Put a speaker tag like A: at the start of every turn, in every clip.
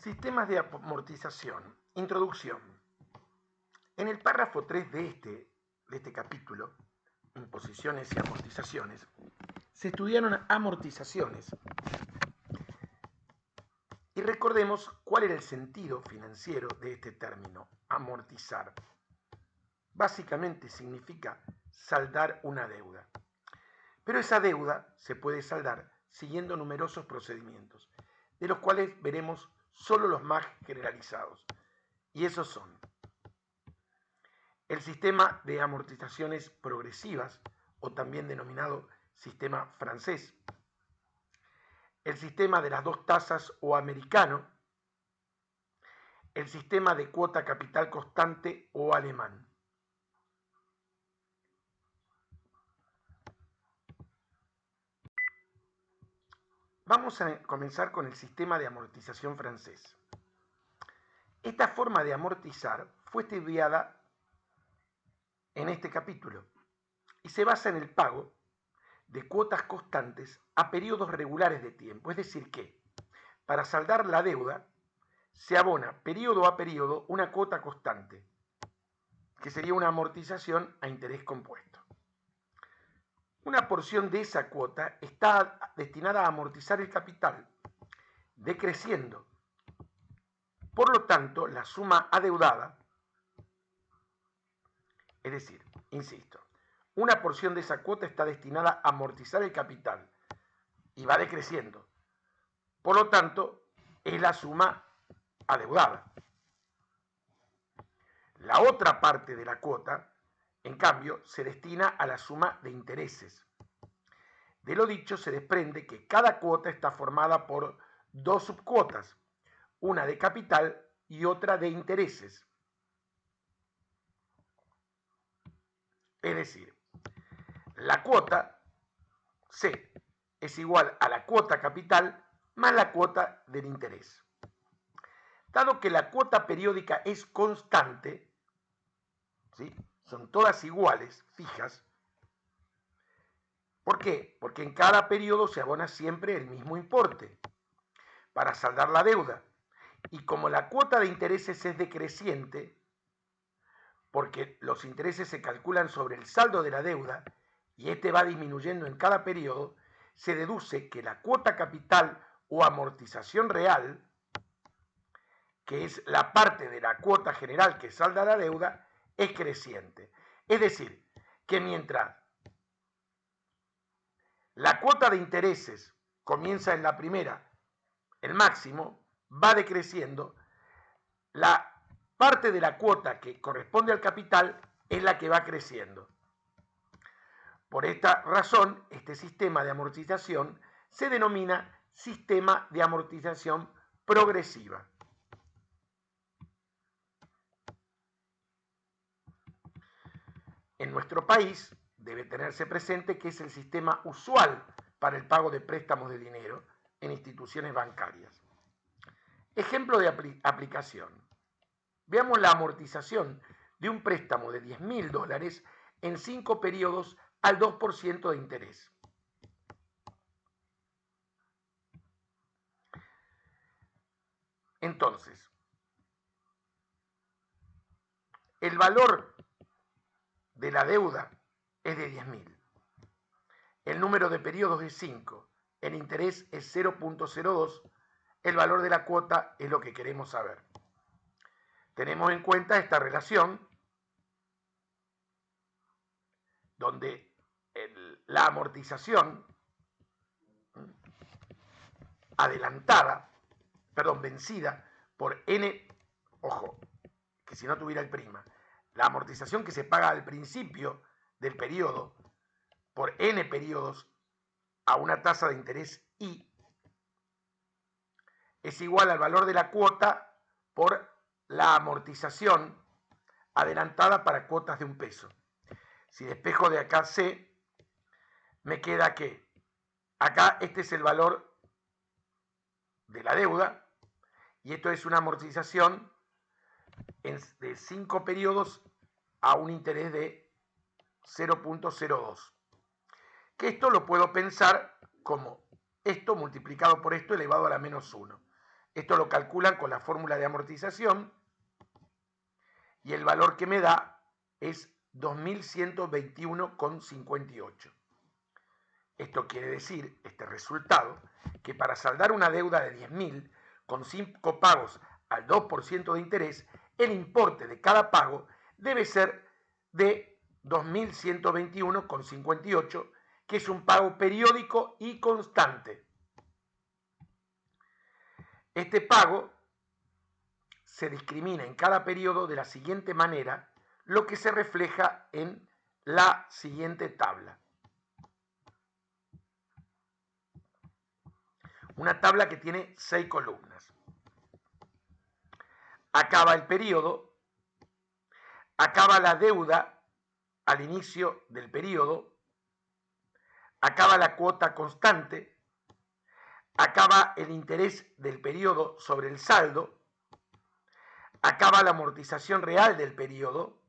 A: Sistemas de amortización. Introducción. En el párrafo 3 de este capítulo, imposiciones y amortizaciones, se estudiaron amortizaciones. Y recordemos cuál era el sentido financiero de este término, amortizar. Básicamente significa saldar una deuda. Pero esa deuda se puede saldar siguiendo numerosos procedimientos, de los cuales veremos solo los más generalizados. Y esos son el sistema de amortizaciones progresivas, o también denominado sistema francés, el sistema de las dos tasas o americano, el sistema de cuota capital constante o alemán. Vamos a comenzar con el sistema de amortización francés. Esta forma de amortizar fue estudiada en este capítulo y se basa en el pago de cuotas constantes a periodos regulares de tiempo. Es decir que, para saldar la deuda, se abona periodo a periodo una cuota constante, que sería una amortización a interés compuesto. Una porción de esa cuota está destinada a amortizar el capital, decreciendo. Por lo tanto, la suma adeudada, es decir, insisto, una porción de esa cuota está destinada a amortizar el capital y va decreciendo. Por lo tanto, es la suma adeudada. La otra parte de la cuota, en cambio, se destina a la suma de intereses. De lo dicho se desprende que cada cuota está formada por dos subcuotas, una de capital y otra de intereses. Es decir, la cuota C es igual a la cuota capital más la cuota del interés. Dado que la cuota periódica es constante, ¿sí? Son todas iguales, fijas. ¿Por qué? Porque en cada periodo se abona siempre el mismo importe para saldar la deuda. Y como la cuota de intereses es decreciente, porque los intereses se calculan sobre el saldo de la deuda y este va disminuyendo en cada periodo, se deduce que la cuota capital o amortización real, que es la parte de la cuota general que salda la deuda, es creciente. Es decir, que mientras la cuota de intereses comienza en la primera, el máximo, va decreciendo, la parte de la cuota que corresponde al capital es la que va creciendo. Por esta razón, este sistema de amortización se denomina sistema de amortización progresiva. En nuestro país debe tenerse presente que es el sistema usual para el pago de préstamos de dinero en instituciones bancarias. Ejemplo de aplicación. Veamos la amortización de un préstamo de $10.000 en 5 periodos al 2% de interés. Entonces, el valor de la deuda es de 10.000. El número de periodos es 5. El interés es 0.02. El valor de la cuota es lo que queremos saber. Tenemos en cuenta esta relación donde la amortización vencida por n, ojo, que si no tuviera el prima, la amortización que se paga al principio del periodo por n periodos a una tasa de interés I es igual al valor de la cuota por la amortización adelantada para cuotas de $1. Si despejo de acá C, me queda que acá este es el valor de la deuda y esto es una amortización de 5 periodos a un interés de 0.02. Que esto lo puedo pensar como esto multiplicado por esto elevado a la menos 1. Esto lo calculan con la fórmula de amortización y el valor que me da es 2.121,58. Esto quiere decir, este resultado, que para saldar una deuda de 10.000 con 5 pagos al 2% de interés, el importe de cada pago debe ser de 2.121,58, que es un pago periódico y constante. Este pago se discrimina en cada periodo de la siguiente manera, lo que se refleja en la siguiente tabla. Una tabla que tiene 6 columnas. Acaba el periodo, acaba la deuda al inicio del periodo, acaba la cuota constante, acaba el interés del periodo sobre el saldo, acaba la amortización real del periodo,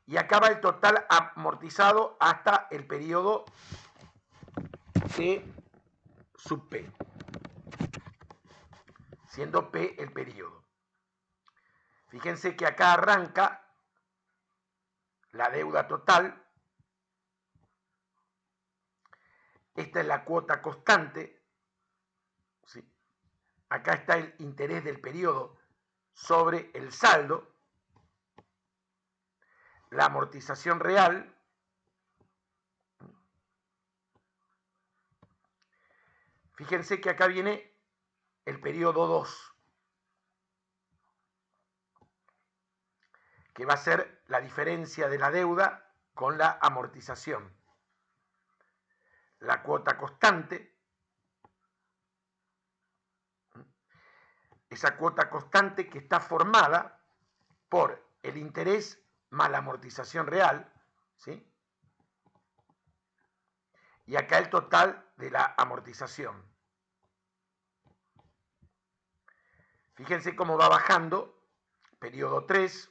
A: y acaba el total amortizado hasta el periodo T sub P, siendo P el periodo. Fíjense que acá arranca la deuda total, esta es la cuota constante, ¿sí? Acá está el interés del periodo sobre el saldo, la amortización real, fíjense que acá viene el periodo 2, que va a ser la diferencia de la deuda con la amortización. La cuota constante, esa cuota constante que está formada por el interés más la amortización real, ¿sí? Y acá el total de la amortización. Fíjense cómo va bajando, periodo 3,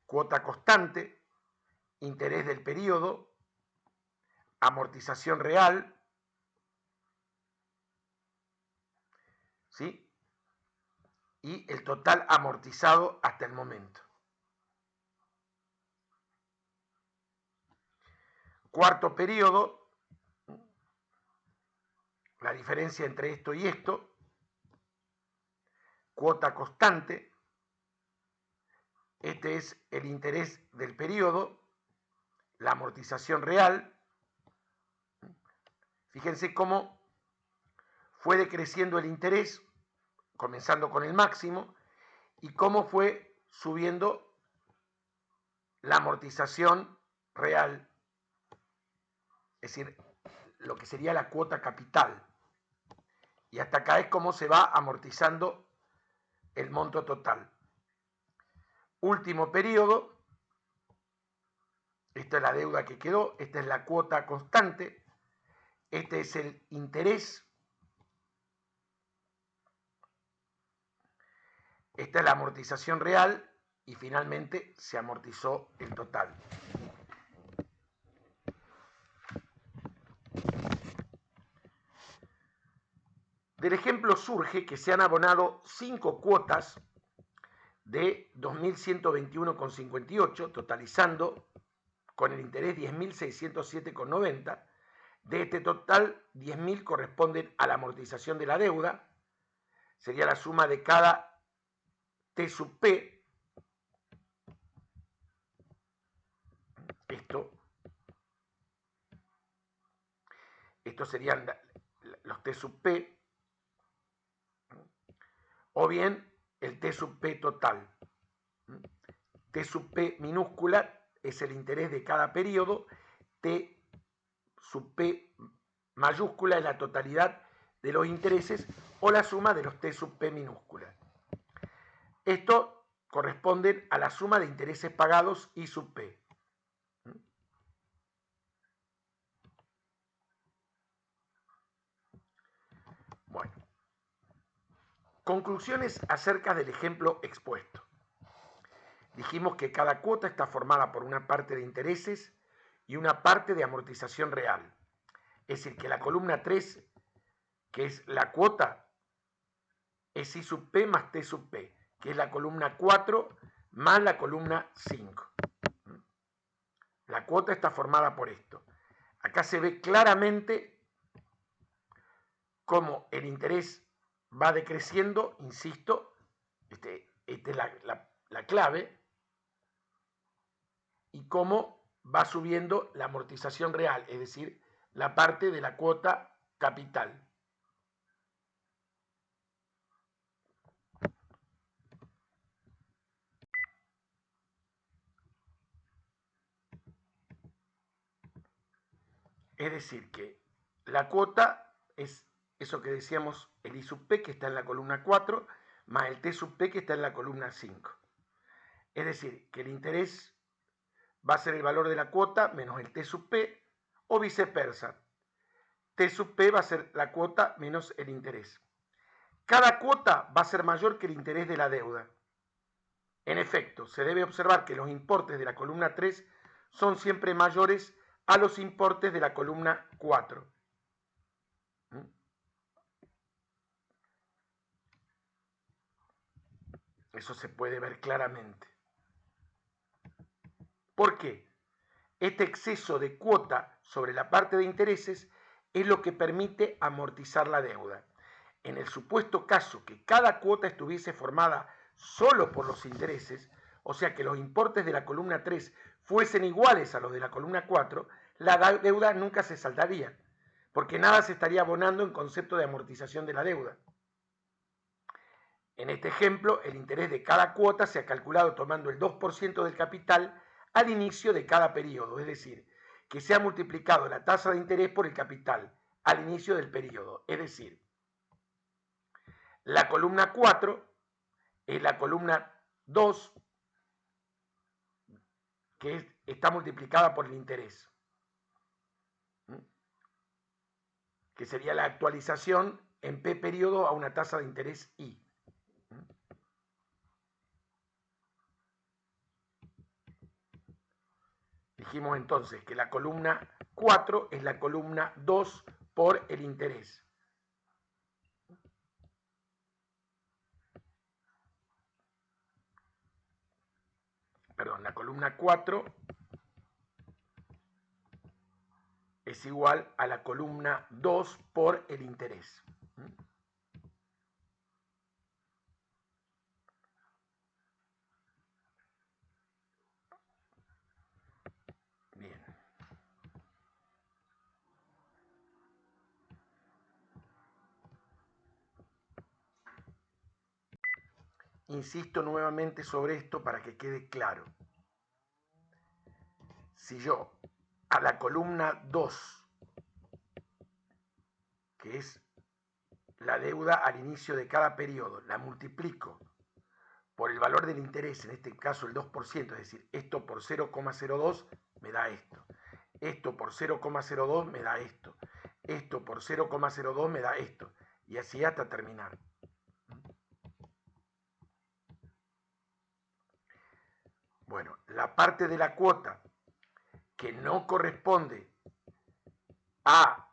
A: cuota constante, interés del periodo, amortización real, ¿sí? Y el total amortizado hasta el momento. Cuarto periodo, la diferencia entre esto y esto, cuota constante, este es el interés del periodo, la amortización real. Fíjense cómo fue decreciendo el interés, comenzando con el máximo, y cómo fue subiendo la amortización real, es decir, lo que sería la cuota capital. Y hasta acá es cómo se va amortizando el monto total. Último periodo, esta es la deuda que quedó, esta es la cuota constante, este es el interés, esta es la amortización real y finalmente se amortizó el total. Del ejemplo surge que se han abonado 5 cuotas de 2.121,58, totalizando con el interés 10.607,90. De este total, 10.000 corresponden a la amortización de la deuda, sería la suma de cada T sub P. Estos serían los T sub P, o bien el T sub P total. T sub P minúscula es el interés de cada periodo, T sub P mayúscula es la totalidad de los intereses o la suma de los T sub P minúscula. Esto corresponde a la suma de intereses pagados I sub P. Bueno, conclusiones acerca del ejemplo expuesto. Dijimos que cada cuota está formada por una parte de intereses y una parte de amortización real. Es decir, que la columna 3, que es la cuota, es I sub P más T sub P, que es la columna 4 más la columna 5. La cuota está formada por esto. Acá se ve claramente cómo el interés va decreciendo, insisto, esta es la clave, y cómo va subiendo la amortización real, es decir, la parte de la cuota capital. Es decir, que la cuota es eso que decíamos, el I sub P, que está en la columna 4, más el T sub P, que está en la columna 5. Es decir, que el interés va a ser el valor de la cuota menos el T sub P, o viceversa. T sub P va a ser la cuota menos el interés. Cada cuota va a ser mayor que el interés de la deuda. En efecto, se debe observar que los importes de la columna 3 son siempre mayores a los importes de la columna 4. Eso se puede ver claramente. ¿Por qué? Este exceso de cuota sobre la parte de intereses es lo que permite amortizar la deuda. En el supuesto caso que cada cuota estuviese formada solo por los intereses, o sea que los importes de la columna 3 fuesen iguales a los de la columna 4, la deuda nunca se saldaría, porque nada se estaría abonando en concepto de amortización de la deuda. En este ejemplo, el interés de cada cuota se ha calculado tomando el 2% del capital al inicio de cada periodo, es decir, que se ha multiplicado la tasa de interés por el capital al inicio del periodo. Es decir, la columna 4 es la columna 2 que está multiplicada por el interés, que sería la actualización en P periodo a una tasa de interés I. Dijimos entonces que la columna 4 es la columna 2 por el interés. Perdón, la columna 4 es igual a la columna 2 por el interés. Bien. Insisto nuevamente sobre esto para que quede claro. Si yo a la columna 2, que es la deuda al inicio de cada periodo, la multiplico por el valor del interés, en este caso el 2%, es decir, esto por 0,02 me da esto, esto por 0,02 me da esto, esto por 0,02 me da esto, y así hasta terminar. Bueno, la parte de la cuota que no corresponde a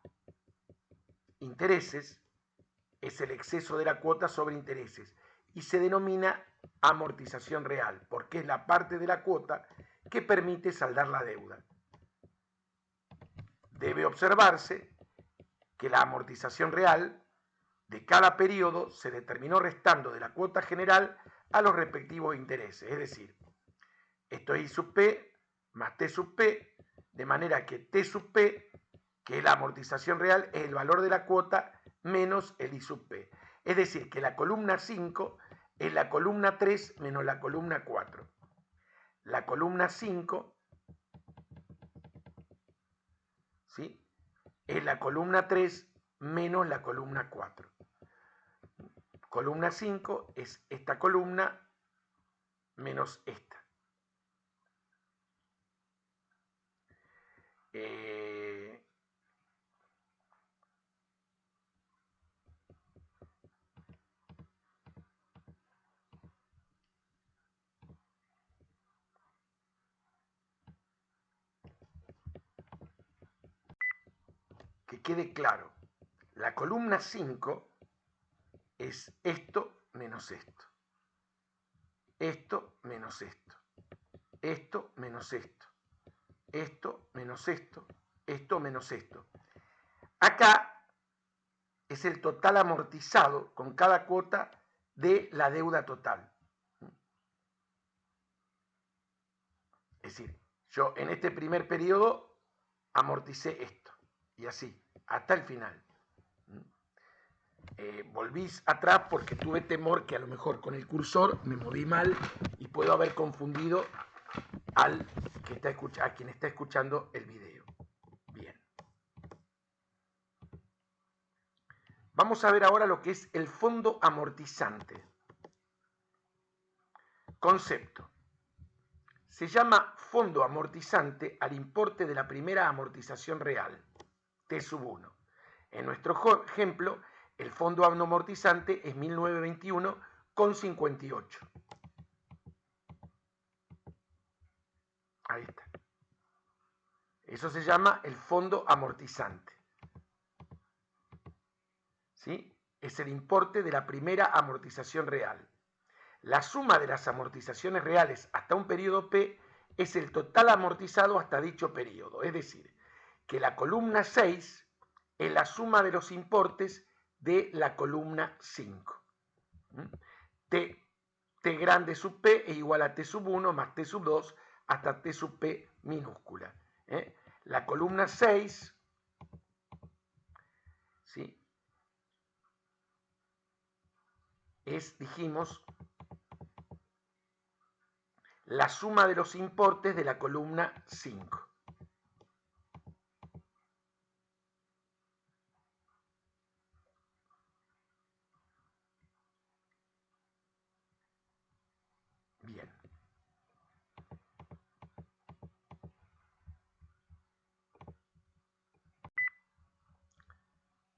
A: intereses es el exceso de la cuota sobre intereses y se denomina amortización real, porque es la parte de la cuota que permite saldar la deuda. Debe observarse que la amortización real de cada periodo se determinó restando de la cuota general a los respectivos intereses, es decir, esto es I sub P más T sub P, de manera que T sub P, que es la amortización real, es el valor de la cuota menos el I sub P. Es decir, que la columna 5 es la columna 3 menos la columna 4. La columna 5, ¿sí?, es la columna 3 menos la columna 4. Columna 5 es esta columna menos esta. que quede claro. La columna 5 es esto menos esto. Esto menos esto. Esto menos esto. Esto menos esto. Esto menos esto. Acá es el total amortizado con cada cuota de la deuda total. Es decir, yo en este primer periodo amorticé esto y así, hasta el final. Volví atrás porque tuve temor que a lo mejor con el cursor me moví mal y puedo haber confundido a quien está escuchando el video. Bien. Vamos a ver ahora lo que es el fondo amortizante. Concepto. Se llama fondo amortizante al importe de la primera amortización real, T+1. En nuestro ejemplo, el fondo amortizante es 1921,58. Ahí está. Eso se llama el fondo amortizante. ¿Sí? Es el importe de la primera amortización real. La suma de las amortizaciones reales hasta un periodo P es el total amortizado hasta dicho periodo. Es decir, que la columna 6 es la suma de los importes de la columna 5. T grande sub P es igual a T+1 más T+2 hasta T sub P minúscula. La columna 6, ¿sí?, es, dijimos, la suma de los importes de la columna 5. Bien.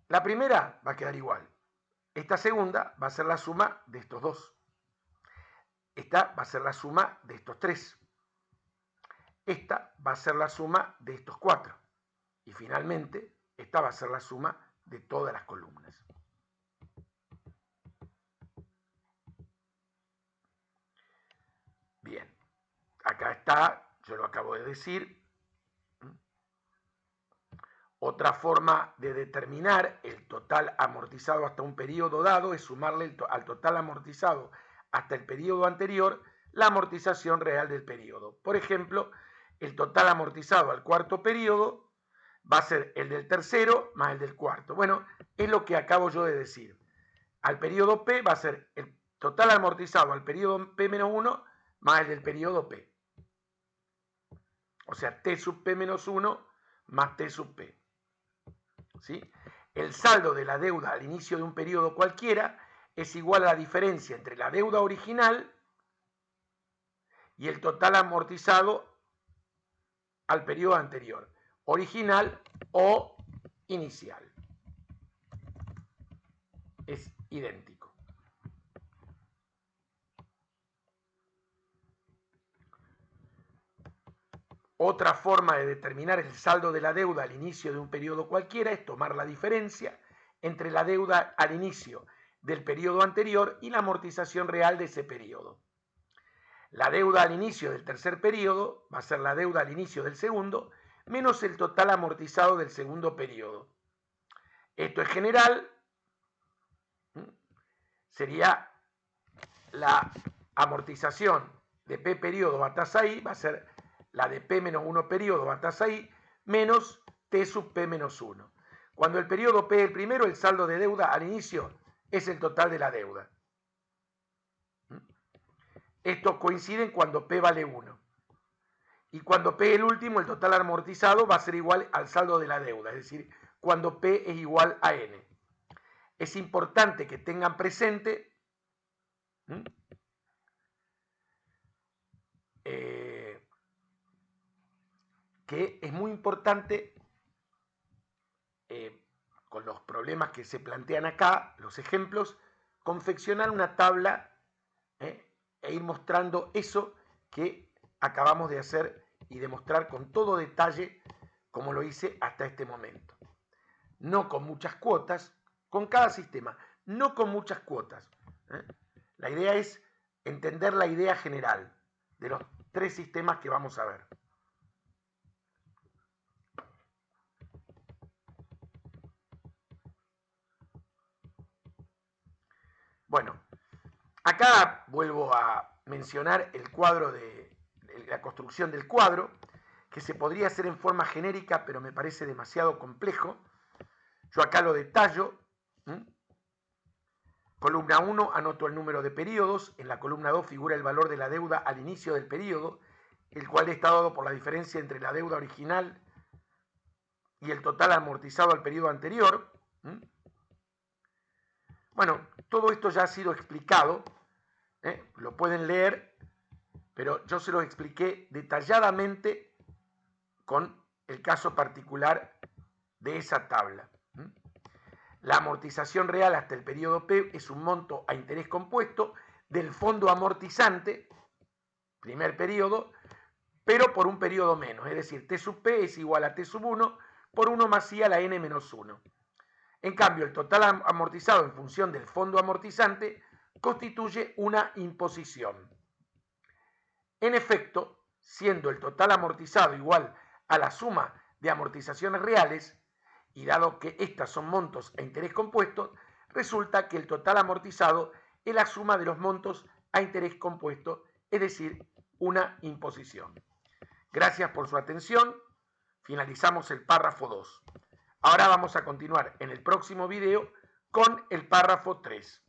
A: La primera va a quedar igual. Esta segunda va a ser la suma de estos dos. Esta va a ser la suma de estos tres. Esta va a ser la suma de estos cuatro. Y finalmente, esta va a ser la suma de todas las columnas. Bien. Acá está, yo lo acabo de decir. Otra forma de determinar el total amortizado hasta un periodo dado es sumarle al total amortizado hasta el periodo anterior la amortización real del periodo. Por ejemplo, el total amortizado al cuarto periodo va a ser el del tercero más el del cuarto. Bueno, es lo que acabo yo de decir. Al periodo P va a ser el total amortizado al periodo P-1 más el del periodo P. O sea, T sub P-1 más T sub P. ¿Sí? El saldo de la deuda al inicio de un periodo cualquiera es igual a la diferencia entre la deuda original y el total amortizado al periodo anterior, original o inicial. Es idéntico. Otra forma de determinar el saldo de la deuda al inicio de un periodo cualquiera es tomar la diferencia entre la deuda al inicio del periodo anterior y la amortización real de ese periodo. La deuda al inicio del tercer periodo va a ser la deuda al inicio del segundo menos el total amortizado del segundo periodo. Esto en general sería la amortización de P periodo a tasa I, va a ser la de P menos 1 periodo a tasa I menos T sub P menos 1. Cuando el periodo P es el primero, el saldo de deuda al inicio es el total de la deuda. Esto coincide cuando P vale 1. Y cuando P es el último, el total amortizado va a ser igual al saldo de la deuda, es decir, cuando P es igual a N. Es importante que tengan presente que es muy importante, con los problemas que se plantean acá, los ejemplos, confeccionar una tabla e ir mostrando eso que acabamos de hacer y demostrar con todo detalle como lo hice hasta este momento. no con muchas cuotas, con cada sistema, no con muchas cuotas. La idea es entender la idea general de los tres sistemas que vamos a ver. Bueno, acá vuelvo a mencionar el cuadro de la construcción del cuadro, que se podría hacer en forma genérica, pero me parece demasiado complejo. Yo acá lo detallo. Columna 1, anoto el número de periodos. En la columna 2 figura el valor de la deuda al inicio del periodo, el cual está dado por la diferencia entre la deuda original y el total amortizado al periodo anterior. Bueno, todo esto ya ha sido explicado, lo pueden leer, pero yo se lo expliqué detalladamente con el caso particular de esa tabla. La amortización real hasta el periodo P es un monto a interés compuesto del fondo amortizante, primer periodo, pero por un periodo menos, es decir, T sub P es igual a T sub 1 por 1 más I a la N menos 1. En cambio, el total amortizado en función del fondo amortizante constituye una imposición. En efecto, siendo el total amortizado igual a la suma de amortizaciones reales, y dado que estas son montos a interés compuesto, resulta que el total amortizado es la suma de los montos a interés compuesto, es decir, una imposición. Gracias por su atención. Finalizamos el párrafo 2. Ahora vamos a continuar en el próximo video con el párrafo 3.